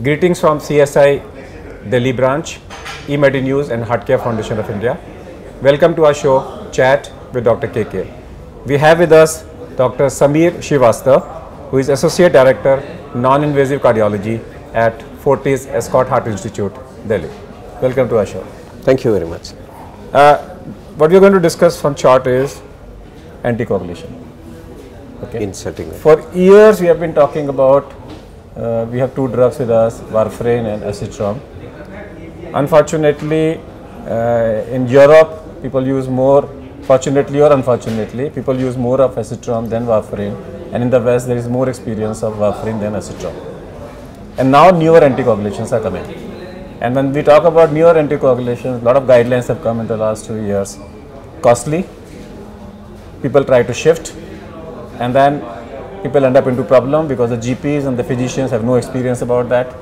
Greetings from CSI Delhi branch, eMedi News and Heart Care Foundation of India. Welcome to our show, Chat with Dr. KK. We have with us Dr. Srivastava, who is Associate Director, Non-Invasive Cardiology at Fortis Escort Heart Institute, Delhi. Welcome to our show. Thank you very much. What we are going to discuss from chart is anticoagulation. Okay. Inserting. For years we have been talking about, we have two drugs with us, warfarin and acetylcholine. Unfortunately, in Europe, people use more, fortunately or unfortunately, people use more of acetylcholine than warfarin, and in the West there is more experience of warfarin than acetylcholine. And now newer anticoagulations are coming. And when we talk about newer anticoagulations, a lot of guidelines have come in the last 2 years. Costly, people try to shift, and then people end up into problem because the GPs and the physicians have no experience about that.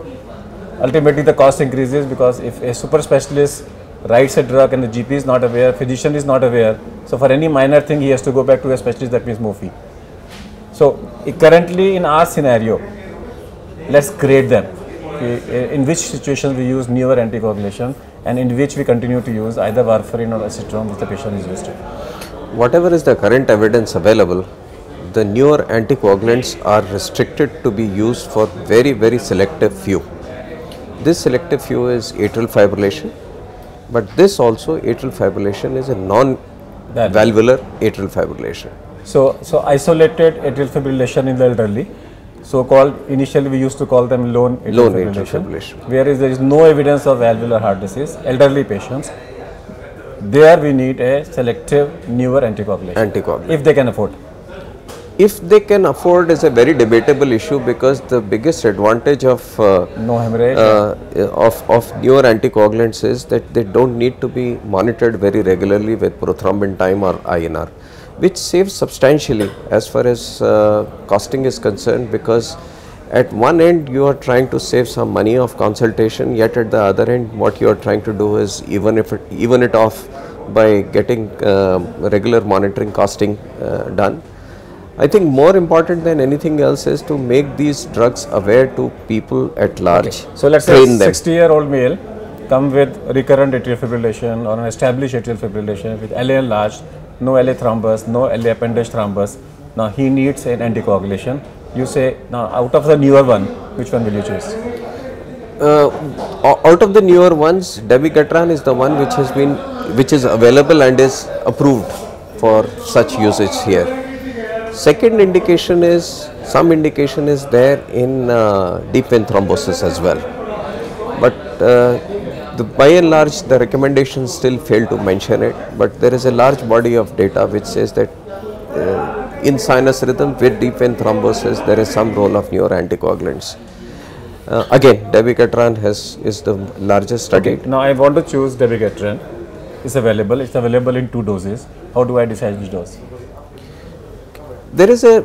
Ultimately, the cost increases because if a super specialist writes a drug and the GP is not aware, physician is not aware, so for any minor thing he has to go back to a specialist, that means more fee. So currently in our scenario, let's grade them. In which situations we use newer anticoagulation and in which we continue to use either warfarin or acetylcholine which the patient is used to. Whatever is the current evidence available, the newer anticoagulants are restricted to be used for very, very selective few. This selective few is atrial fibrillation, but this also atrial fibrillation is a non-valvular atrial fibrillation. So isolated atrial fibrillation in the elderly, so-called, initially we used to call them lone atrial fibrillation, whereas there is no evidence of valvular heart disease, elderly patients, there we need a selective newer anticoagulation, if they can afford. If they can afford is a very debatable issue, because the biggest advantage of no hemorrhage of newer anticoagulants is that they don't need to be monitored very regularly with prothrombin time or INR, which saves substantially as far as costing is concerned, because at one end you are trying to save some money of consultation, yet at the other end what you are trying to do is even it off by getting regular monitoring costing done. I think more important than anything else is to make these drugs aware to people at large. Okay. So let's say a 60-year-old male come with recurrent atrial fibrillation or an established atrial fibrillation with LA enlarged, no LA thrombus, no LA appendage thrombus. Now he needs an anticoagulation. You say, now out of the newer one, which one will you choose? Out of the newer ones, dabigatran is the one which is available and is approved for such usage here. Second indication is, some indication is there in deep vein thrombosis as well, but by and large the recommendations still fail to mention it, but there is a large body of data which says that in sinus rhythm with deep vein thrombosis there is some role of newer anticoagulants. Again, dabigatran is the largest study. Okay. Now I want to choose dabigatran. It's available in 2 doses. How do I decide which dose? There is a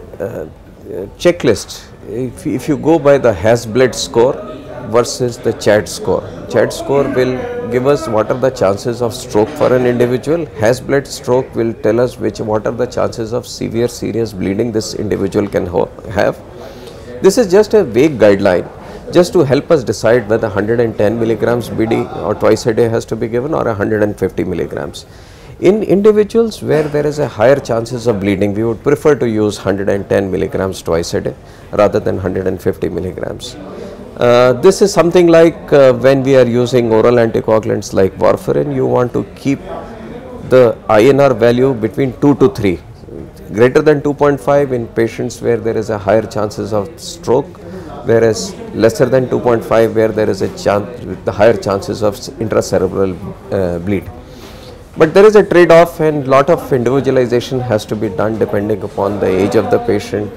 checklist. If you go by the Hasbled score versus the CHAD score, CHAD score will give us what are the chances of stroke for an individual. Hasbled stroke will tell us what are the chances of severe serious bleeding this individual can have. This is just a vague guideline, just to help us decide whether 110 milligrams BD or twice a day has to be given or 150 milligrams. In individuals where there is a higher chances of bleeding, we would prefer to use 110 milligrams twice a day rather than 150 milligrams. This is something like when we are using oral anticoagulants like warfarin, you want to keep the INR value between 2 to 3, greater than 2.5 in patients where there is a higher chances of stroke, whereas lesser than 2.5 where there is the higher chances of intracerebral bleed. But there is a trade-off, and lot of individualization has to be done depending upon the age of the patient,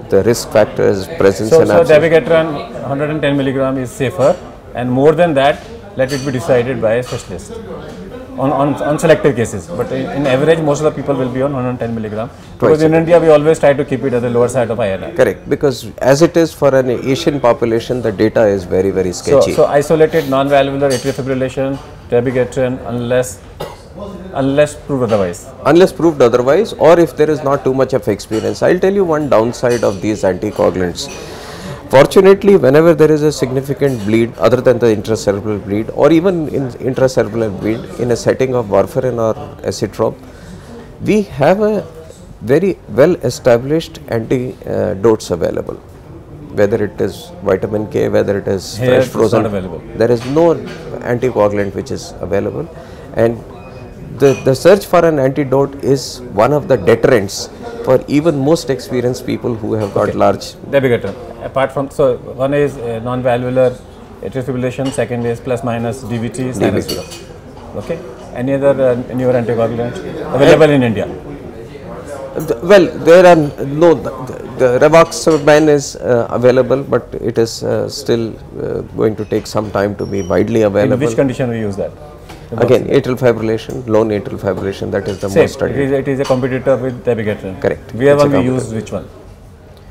the risk factors, presence and absence. So dabigatran 110 milligram is safer, and more than that, let it be decided by a specialist on selective cases. But in average, most of the people will be on 110 milligram. Because in India, we always try to keep it at the lower side of INR. Correct, because as it is for an Asian population, the data is very, very sketchy. So isolated non-valvular atrial fibrillation, dabigatran, unless proved otherwise. Unless proved otherwise, or if there is not too much of experience. I'll tell you one downside of these anticoagulants. Fortunately, whenever there is a significant bleed other than the intracerebral bleed or even in intracerebral bleed in a setting of warfarin or acetrom, we have a very well established antidotes available, whether it is vitamin K, whether it is Here fresh frozen. it's not available. There is no anticoagulant which is available, and the search for an antidote is one of the deterrents for even most experienced people who have got large. Dabigatran. Apart from, so one is non-valvular atrial fibrillation, second is plus minus DVT, sinus flux. Okay. Any other newer anticoagulant available in India? Well, there are no, the Rivaroxaban is available, but it is still going to take some time to be widely available. In which condition we use that? Again, atrial fibrillation, lone atrial fibrillation, that is the most studied. It is a competitor with dabigatran. Correct. Where one we use which one?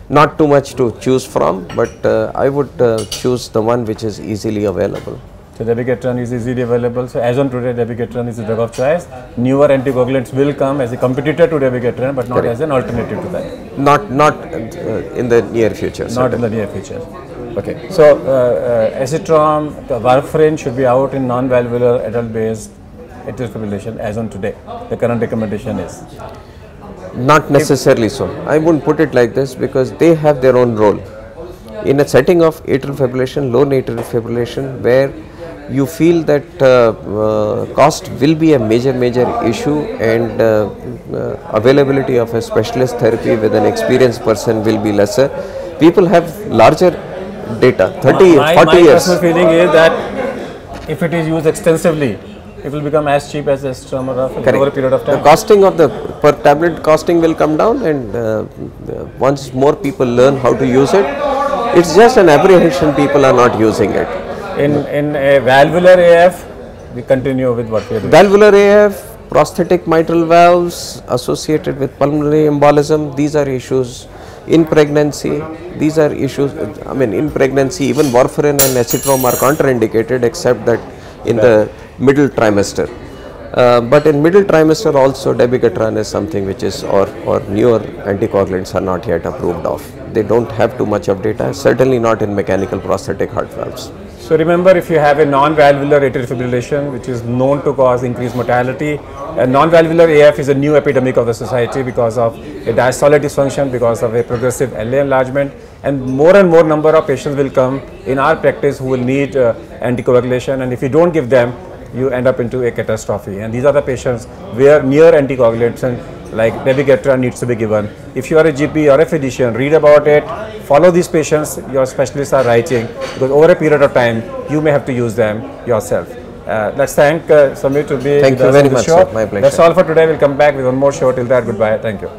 Not too much to choose from, but I would choose the one which is easily available. So dabigatran is easily available. So as on today, dabigatran is the drug of choice. Newer anticoagulants will come as a competitor to dabigatran, but not as an alternative to that. Not in the near future. Not in the near future. Okay. So acetrom, the warfarin should be out in non-valvular adult-based atrial fibrillation as on today. The current recommendation is. Not necessarily so. I wouldn't put it like this because they have their own role. In a setting of atrial fibrillation, lone atrial fibrillation, where you feel that cost will be a major issue and availability of a specialist therapy with an experienced person will be lesser. People have larger data, 40 years. My personal feeling is that if it is used extensively, it will become as cheap as acetrom or warfarin over a period of time. The costing of the per tablet costing will come down, and once more people learn how to use it, it's just an apprehension people are not using it. In a valvular AF, we continue with what we are doing. Valvular AF, prosthetic mitral valves associated with pulmonary embolism, these are issues. In pregnancy, these are issues. I mean, in pregnancy, even warfarin and acetrom are contraindicated except that in the middle trimester. But in middle trimester also, dabigatran is something which is, or newer anticoagulants are not yet approved of. They don't have too much of data, certainly not in mechanical prosthetic heart valves. So remember, if you have a non-valvular atrial fibrillation, which is known to cause increased mortality, and non-valvular AF is a new epidemic of the society because of a diastolic dysfunction, because of a progressive LA enlargement, and more number of patients will come in our practice who will need anticoagulation, and if you don't give them, you end up into a catastrophe. And these are the patients where newer anticoagulants and like dabigatran needs to be given. If you are a GP or a physician, read about it, follow these patients your specialists are writing, because over a period of time you may have to use them yourself. Let's thank Samir to be Thank you very much, sir. My pleasure. That's all for today. We'll come back with one more show. Till that, goodbye. Thank you.